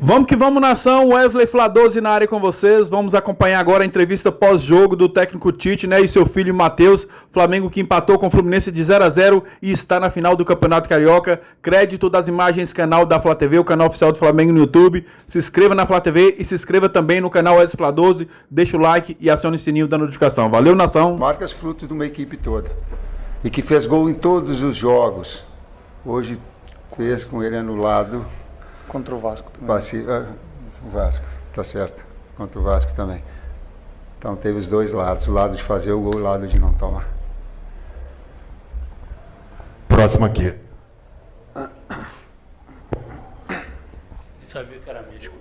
Vamos que vamos, nação. Wesley Fla12 na área com vocês. Vamos acompanhar agora a entrevista pós-jogo do técnico Tite, né, e seu filho Matheus. Flamengo que empatou com o Fluminense de 0-0 e está na final do Campeonato Carioca. Crédito das imagens, canal da Flá TV, o canal oficial do Flamengo no YouTube. Se inscreva na Flá TV e se inscreva também no canal Wesley Fla12. Deixa o like e acione o sininho da notificação. Valeu, nação. Marcas fruto de uma equipe toda. E que fez gol em todos os jogos. Hoje fez com ele anulado. Contra o Vasco também. O Vasco, tá certo. Contra o Vasco também. Então teve os dois lados. O lado de fazer o gol e o lado de não tomar. Próximo aqui. Sabia que era místico.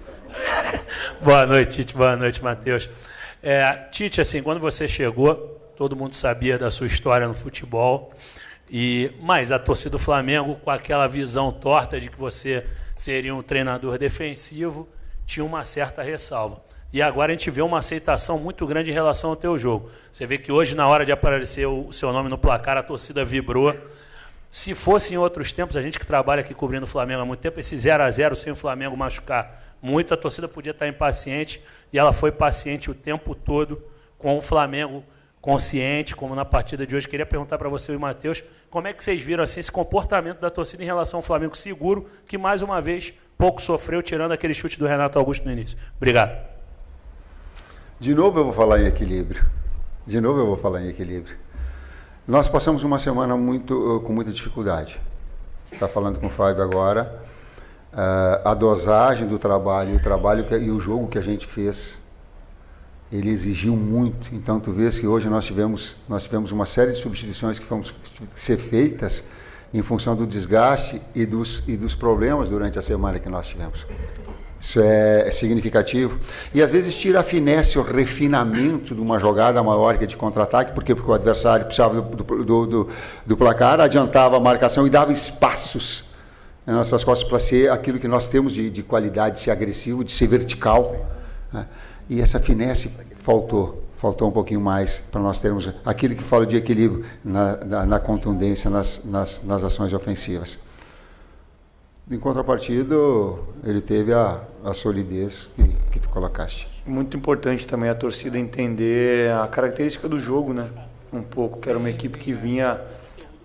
Boa noite, Tite. Boa noite, Matheus. Tite, assim, quando você chegou, todo mundo sabia da sua história no futebol, mas a torcida do Flamengo, com aquela visão torta de que você seria um treinador defensivo, tinha uma certa ressalva. E agora a gente vê uma aceitação muito grande em relação ao teu jogo. Você vê que hoje, na hora de aparecer o seu nome no placar, a torcida vibrou. Se fosse em outros tempos, a gente que trabalha aqui cobrindo o Flamengo há muito tempo, esse 0-0 sem o Flamengo machucar muito, a torcida podia estar impaciente, e ela foi paciente o tempo todo com o Flamengo consciente, como na partida de hoje. Queria perguntar para você e o Matheus, como é que vocês viram assim, esse comportamento da torcida em relação ao Flamengo seguro, que mais uma vez pouco sofreu, tirando aquele chute do Renato Augusto no início. Obrigado. De novo eu vou falar em equilíbrio. Nós passamos uma semana com muita dificuldade. Está falando com o Fábio agora. A dosagem do trabalho, e o jogo que a gente fez, ele exigiu muito. Então tu vês que hoje nós tivemos uma série de substituições que foram ser feitas em função do desgaste e dos problemas durante a semana que nós tivemos. Isso é significativo. E às vezes tira a finesse, o refinamento de uma jogada maior que de contra-ataque, porque o adversário precisava do placar, adiantava a marcação e dava espaços nas suas costas para ser aquilo que nós temos de qualidade, de ser agressivo, de ser vertical, né? E essa finesse faltou um pouquinho mais para nós termos aquilo que fala de equilíbrio na contundência, nas ações ofensivas. Em contrapartida, ele teve a solidez que tu colocaste. Muito importante também a torcida entender a característica do jogo, né? Um pouco, que era uma equipe que vinha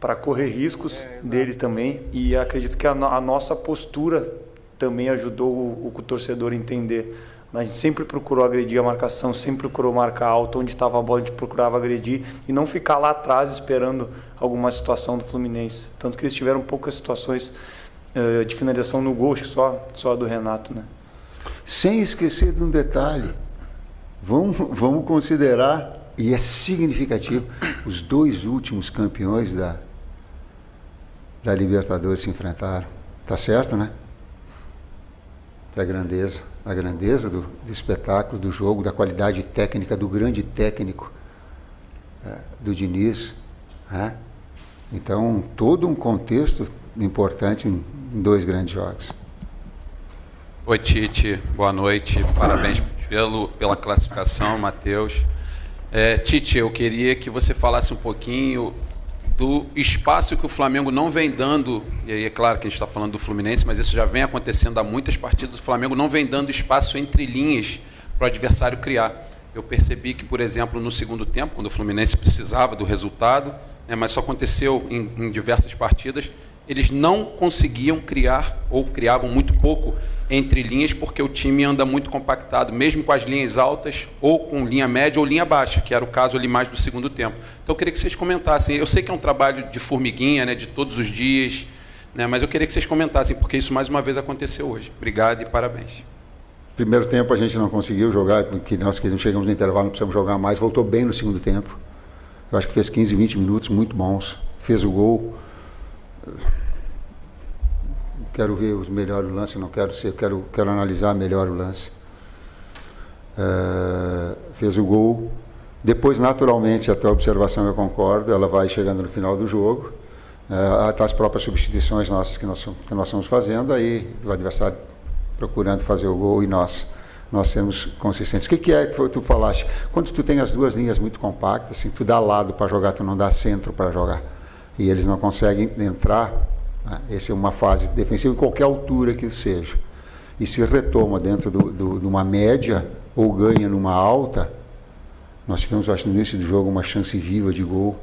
para correr riscos dele também, e acredito que a nossa postura também ajudou o torcedor a entender. A gente sempre procurou agredir a marcação, sempre procurou marcar alto, onde estava a bola a gente procurava agredir e não ficar lá atrás esperando alguma situação do Fluminense. Tanto que eles tiveram poucas situações de finalização no gol, acho que só a do Renato, né? Sem esquecer de um detalhe, vamos considerar, e é significativo, os dois últimos campeões da Libertadores se enfrentaram. Tá certo, né? A grandeza do espetáculo, do jogo, da qualidade técnica, do grande técnico, do Diniz, né? Então, todo um contexto importante em dois grandes jogos. Oi, Tite, boa noite, parabéns pela classificação, Matheus. Tite, eu queria que você falasse um pouquinho do espaço que o Flamengo não vem dando, e aí é claro que a gente está falando do Fluminense, mas isso já vem acontecendo há muitas partidas, o Flamengo não vem dando espaço entre linhas para o adversário criar. Eu percebi que, por exemplo, no segundo tempo, quando o Fluminense precisava do resultado, mas isso aconteceu em diversas partidas, eles não conseguiam criar, ou criavam muito pouco entre linhas, porque o time anda muito compactado, mesmo com as linhas altas, ou com linha média ou linha baixa, que era o caso ali mais do segundo tempo. Então eu queria que vocês comentassem, eu sei que é um trabalho de formiguinha, né, de todos os dias, né, mas eu queria que vocês comentassem, porque isso mais uma vez aconteceu hoje. Obrigado e parabéns. Primeiro tempo a gente não conseguiu jogar, porque nós que não chegamos no intervalo, não precisamos jogar mais, voltou bem no segundo tempo. Eu acho que fez 15, 20 minutos muito bons, fez o gol. Quero ver os melhores lances, quero analisar melhor o lance. Fez o gol. Depois, naturalmente, a tua observação eu concordo, ela vai chegando no final do jogo. As próprias substituições nossas que nós estamos fazendo, aí o adversário procurando fazer o gol e nós sermos consistentes. O que é que tu falaste? Quando tu tem as duas linhas muito compactas, assim, tu dá lado para jogar, tu não dá centro para jogar. E eles não conseguem entrar. Essa é uma fase defensiva em qualquer altura que seja. e se retoma dentro de uma média ou ganha numa alta. Nós tivemos, acho, no início do jogo uma chance viva de gol,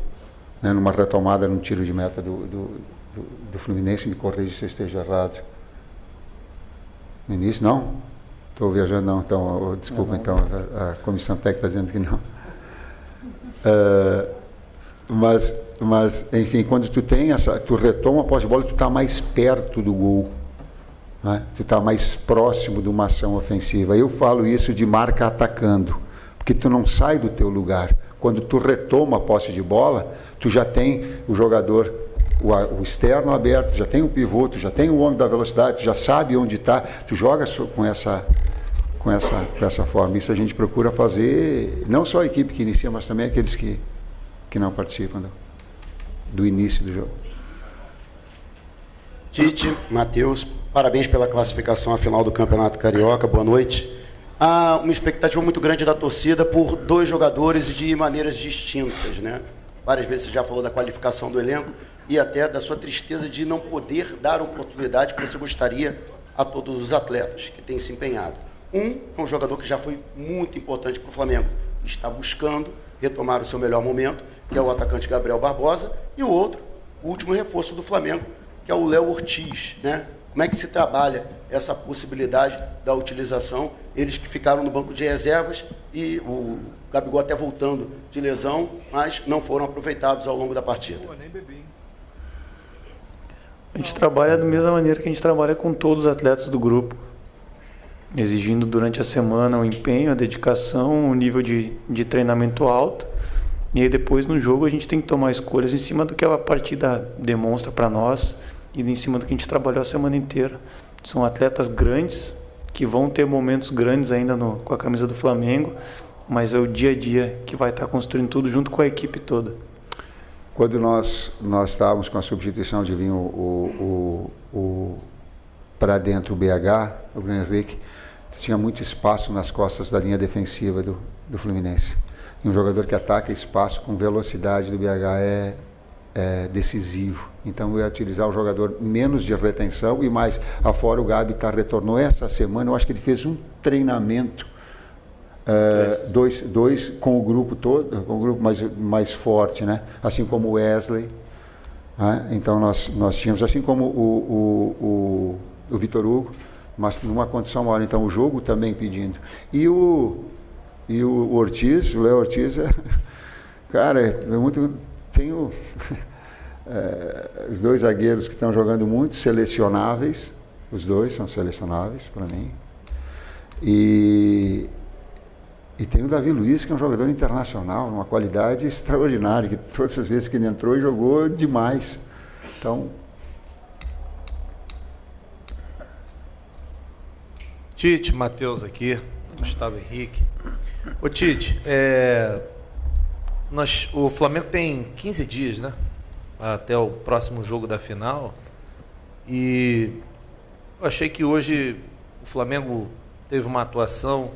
né, numa retomada num tiro de meta do Fluminense. Me corrija se eu esteja errado. No início, não? Estou viajando, não. Então, desculpa, então, a comissão técnica está dizendo que não. Mas, enfim, quando tu retoma a posse de bola, tu está mais perto do gol, né? Tu está mais próximo de uma ação ofensiva. Eu falo isso de marca atacando, porque tu não sai do teu lugar. Quando tu retoma a posse de bola, tu já tem o jogador, o externo aberto, já tem o pivô, tu já tem o homem da velocidade, tu já sabe onde está, tu joga com essa forma. Isso a gente procura fazer, não só a equipe que inicia, mas também aqueles que não participam do início do jogo. Tite, Matheus, parabéns pela classificação à final do Campeonato Carioca, boa noite. Há uma expectativa muito grande da torcida por dois jogadores de maneiras distintas, né? Várias vezes você já falou da qualificação do elenco e até da sua tristeza de não poder dar a oportunidade que você gostaria a todos os atletas que têm se empenhado. Um é um jogador que já foi muito importante para o Flamengo, está buscando retomar o seu melhor momento, que é o atacante Gabriel Barbosa, e o outro, o último reforço do Flamengo, que é o Léo Ortiz, né? Como é que se trabalha essa possibilidade da utilização? Eles que ficaram no banco de reservas e o Gabigol até voltando de lesão, mas não foram aproveitados ao longo da partida. A gente trabalha da mesma maneira que a gente trabalha com todos os atletas do grupo, exigindo durante a semana o empenho, a dedicação, o nível de treinamento alto. E aí depois no jogo a gente tem que tomar escolhas em cima do que a partida demonstra para nós e em cima do que a gente trabalhou a semana inteira. São atletas grandes, que vão ter momentos grandes ainda com a camisa do Flamengo, mas é o dia a dia que vai estar construindo tudo junto com a equipe toda. Quando nós estávamos com a substituição de vir para dentro o BH, o Bruno Henrique, tinha muito espaço nas costas da linha defensiva do Fluminense. E um jogador que ataca espaço com velocidade do BH é decisivo. Então eu ia utilizar um jogador menos de retenção e mais. Afora o Gabi retornou essa semana, eu acho que ele fez um treinamento, dois com o grupo todo, com o grupo mais forte, né? Assim como o Wesley. Né? Então nós tínhamos, assim como o Vitor Hugo, mas numa condição maior. Então o jogo também pedindo. E o Ortiz, o Léo Ortiz, cara, é muito... Tenho os dois zagueiros que estão jogando muito, selecionáveis, os dois são selecionáveis para mim. E tem o Davi Luiz, que é um jogador internacional, uma qualidade extraordinária, que todas as vezes que ele entrou, jogou demais. Então... Tite, Matheus aqui, Gustavo Henrique. Ô Tite, o Flamengo tem 15 dias, né? Até o próximo jogo da final. E eu achei que hoje o Flamengo teve uma atuação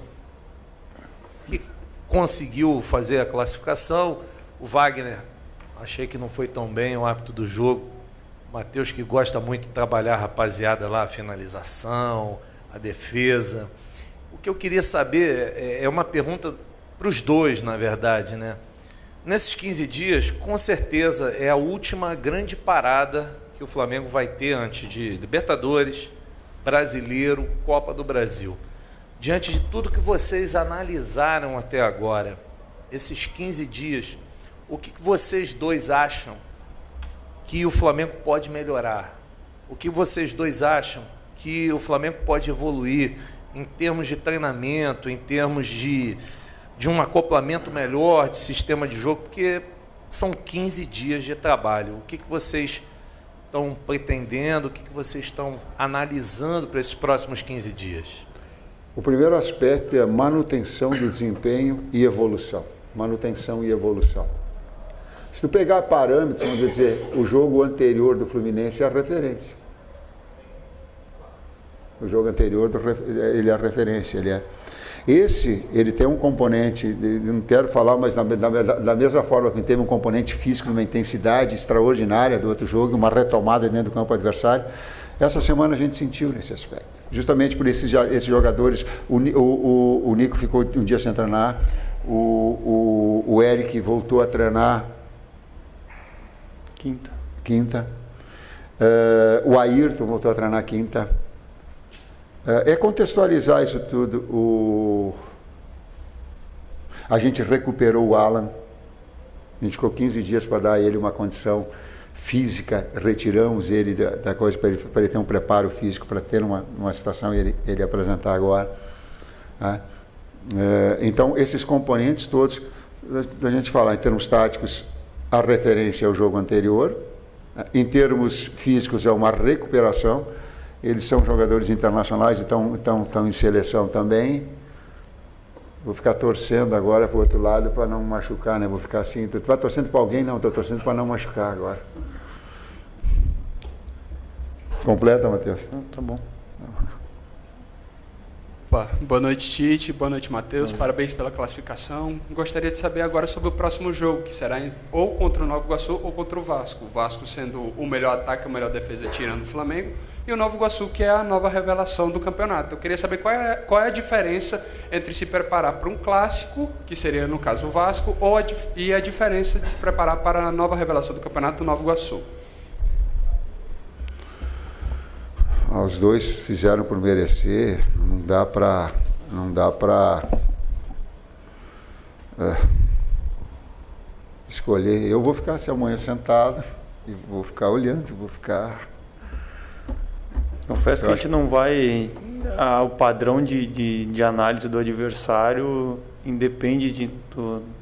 que conseguiu fazer a classificação. O Wagner, achei que não foi tão bem o árbitro do jogo. O Matheus, que gosta muito de trabalhar a rapaziada lá, a finalização, a defesa. O que eu queria saber é uma pergunta para os dois, na verdade, né? Nesses 15 dias, com certeza, é a última grande parada que o Flamengo vai ter antes de Libertadores, Brasileiro, Copa do Brasil. Diante de tudo que vocês analisaram até agora, esses 15 dias, o que vocês dois acham que o Flamengo pode melhorar? O que vocês dois acham que o Flamengo pode evoluir em termos de treinamento, em termos de um acoplamento melhor, de sistema de jogo, porque são 15 dias de trabalho. O que vocês estão pretendendo, o que vocês estão analisando para esses próximos 15 dias? O primeiro aspecto é a manutenção do desempenho e evolução. Manutenção e evolução. Se tu pegar parâmetros, vamos dizer, o jogo anterior do Fluminense é a referência. O jogo anterior, ele é a referência, ele tem um componente, não quero falar, mas da mesma forma que teve um componente físico, uma intensidade extraordinária do outro jogo, uma retomada dentro do campo adversário, Essa semana a gente sentiu nesse aspecto. Justamente por esses jogadores, o Nico ficou um dia sem treinar, o Eric voltou a treinar quinta. O Ayrton voltou a treinar quinta. É contextualizar isso tudo. A gente recuperou o Alan. A gente ficou 15 dias para dar a ele uma condição física, retiramos ele da coisa para ele ter um preparo físico para ter uma situação e ele apresentar agora. Tá? Então, esses componentes todos, da gente falar em termos táticos, a referência ao jogo anterior, em termos físicos é uma recuperação, eles são jogadores internacionais, então estão em seleção também. Vou ficar torcendo agora para o outro lado para não machucar, né? Vou ficar assim, tu vai torcendo para alguém? Não, estou torcendo para não machucar agora. Completa, Matheus? Tá bom. Boa noite, Tite. Boa noite, Matheus. Parabéns pela classificação. Gostaria de saber agora sobre o próximo jogo, que será ou contra o Nova Iguaçu ou contra o Vasco. O Vasco sendo o melhor ataque, a melhor defesa, tirando o Flamengo. E o Nova Iguaçu, que é a nova revelação do campeonato. Eu queria saber qual é a diferença entre se preparar para um clássico, que seria, no caso, o Vasco, e a diferença de se preparar para a nova revelação do campeonato, o Nova Iguaçu. Os dois fizeram por merecer, não dá para escolher. Eu vou ficar assim amanhã sentado e vou ficar olhando, vou ficar... Confesso que a gente não vai... O padrão de análise do adversário independe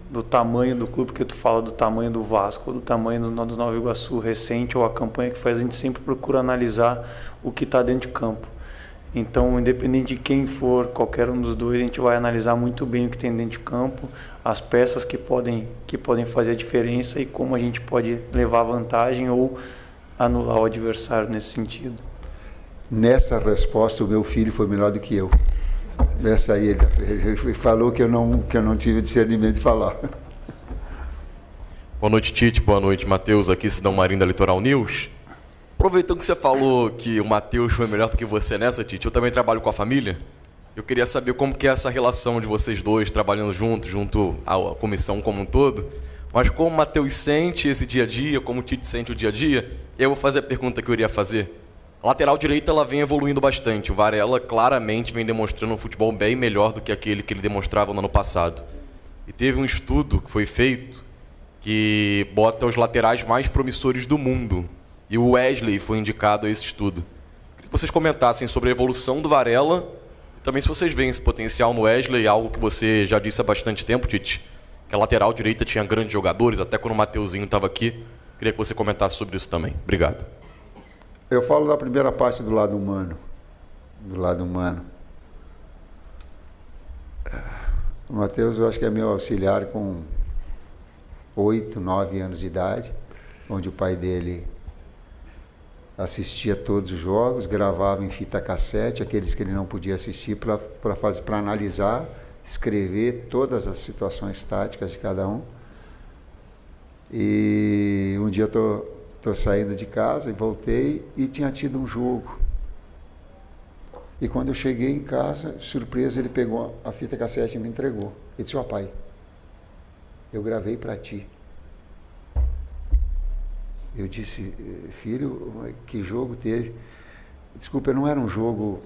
do tamanho do clube, porque tu fala do tamanho do Vasco, do tamanho do Nova Iguaçu recente, ou a campanha que faz, a gente sempre procura analisar o que está dentro de campo. Então, independente de quem for, qualquer um dos dois, a gente vai analisar muito bem o que tem dentro de campo, as peças que podem fazer a diferença e como a gente pode levar vantagem ou anular o adversário nesse sentido. Nessa resposta, o meu filho foi melhor do que eu. Nessa aí, ele falou que eu não tive discernimento de falar. Boa noite, Tite. Boa noite, Matheus. Aqui, Cidão Marinho da Litoral News. Aproveitando que você falou que o Matheus foi melhor do que você nessa, Tite, eu também trabalho com a família. Eu queria saber como que é essa relação de vocês dois, trabalhando junto à comissão como um todo. Mas como o Matheus sente esse dia a dia, como o Tite sente o dia a dia, eu vou fazer a pergunta que eu iria fazer. A lateral direita ela vem evoluindo bastante. O Varela claramente vem demonstrando um futebol bem melhor do que aquele que ele demonstrava no ano passado. E teve um estudo que foi feito que bota os laterais mais promissores do mundo. E o Wesley foi indicado a esse estudo. Queria que vocês comentassem sobre a evolução do Varela e também se vocês veem esse potencial no Wesley, algo que você já disse há bastante tempo, Tite, que a lateral direita tinha grandes jogadores, até quando o Mateuzinho estava aqui. Queria que você comentasse sobre isso também. Obrigado. Eu falo da primeira parte do lado humano. Do lado humano. O Matheus, eu acho que é meu auxiliar com 8, 9 anos de idade, onde o pai dele assistia todos os jogos, gravava em fita cassete, aqueles que ele não podia assistir, para analisar, escrever todas as situações táticas de cada um. E um dia eu estou saindo de casa e voltei e tinha tido um jogo. E quando eu cheguei em casa, surpresa, ele pegou a fita cassete e me entregou. Ele disse: ó, pai, eu gravei para ti. Eu disse: filho, que jogo teve? Desculpa, não era um jogo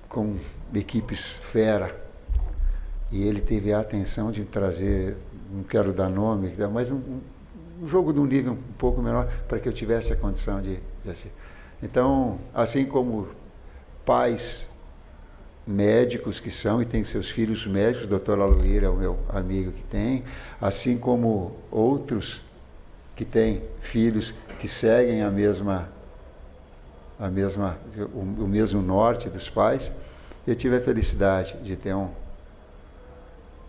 com equipes fera. E ele teve a atenção de trazer, não quero dar nome, mas um jogo de um nível um pouco menor, para que eu tivesse a condição de assistir. Então, assim como pais médicos que são e têm seus filhos médicos, o doutor Aloíra é o meu amigo que tem, assim como outros que têm filhos que seguem o mesmo norte dos pais, eu tive a felicidade de ter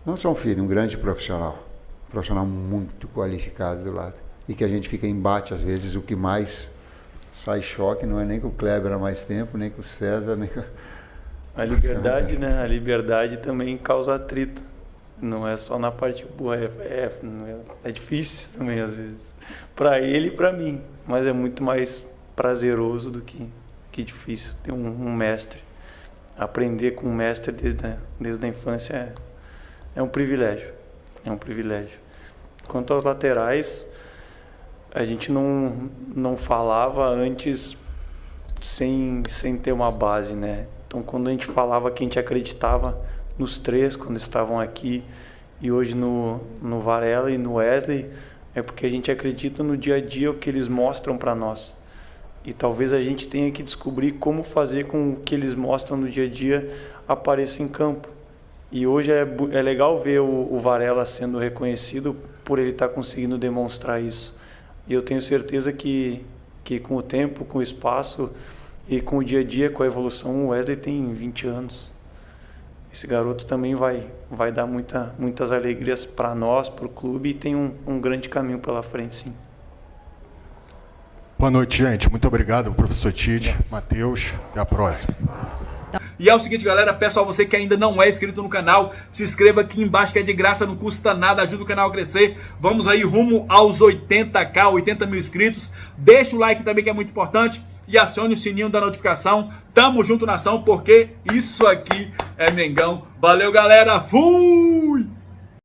não só um filho, um grande profissional muito qualificado do lado, e que a gente fica em embate às vezes. O que mais sai choque não é nem com o Kleber há mais tempo, nem com o César, nem com... A liberdade, né? A liberdade também causa atrito. Não é só na parte boa, é difícil também às vezes. Para ele e para mim, mas é muito mais prazeroso do que que difícil ter um mestre. Aprender com um mestre desde a infância é um privilégio. É um privilégio. Quanto aos laterais, a gente não falava antes sem ter uma base, né? Então, quando a gente falava que a gente acreditava nos três, quando estavam aqui, e hoje no Varela e no Wesley, é porque a gente acredita no dia a dia o que eles mostram para nós. E talvez a gente tenha que descobrir como fazer com o que eles mostram no dia a dia apareça em campo. E hoje é legal ver o Varela sendo reconhecido por ele estar conseguindo demonstrar isso. E eu tenho certeza que com o tempo, com o espaço e com o dia a dia, com a evolução, o Wesley tem 20 anos. Esse garoto também vai dar muitas alegrias para nós, para o clube, e tem um grande caminho pela frente, sim. Boa noite, gente. Muito obrigado, professor Tite, Matheus. Até a próxima. E é o seguinte, galera, peço a você que ainda não é inscrito no canal, se inscreva aqui embaixo, que é de graça, não custa nada, ajuda o canal a crescer. Vamos aí rumo aos 80k, 80 mil inscritos. Deixa o like também, que é muito importante, e acione o sininho da notificação. Tamo junto, nação, porque isso aqui é Mengão. Valeu, galera. Fui!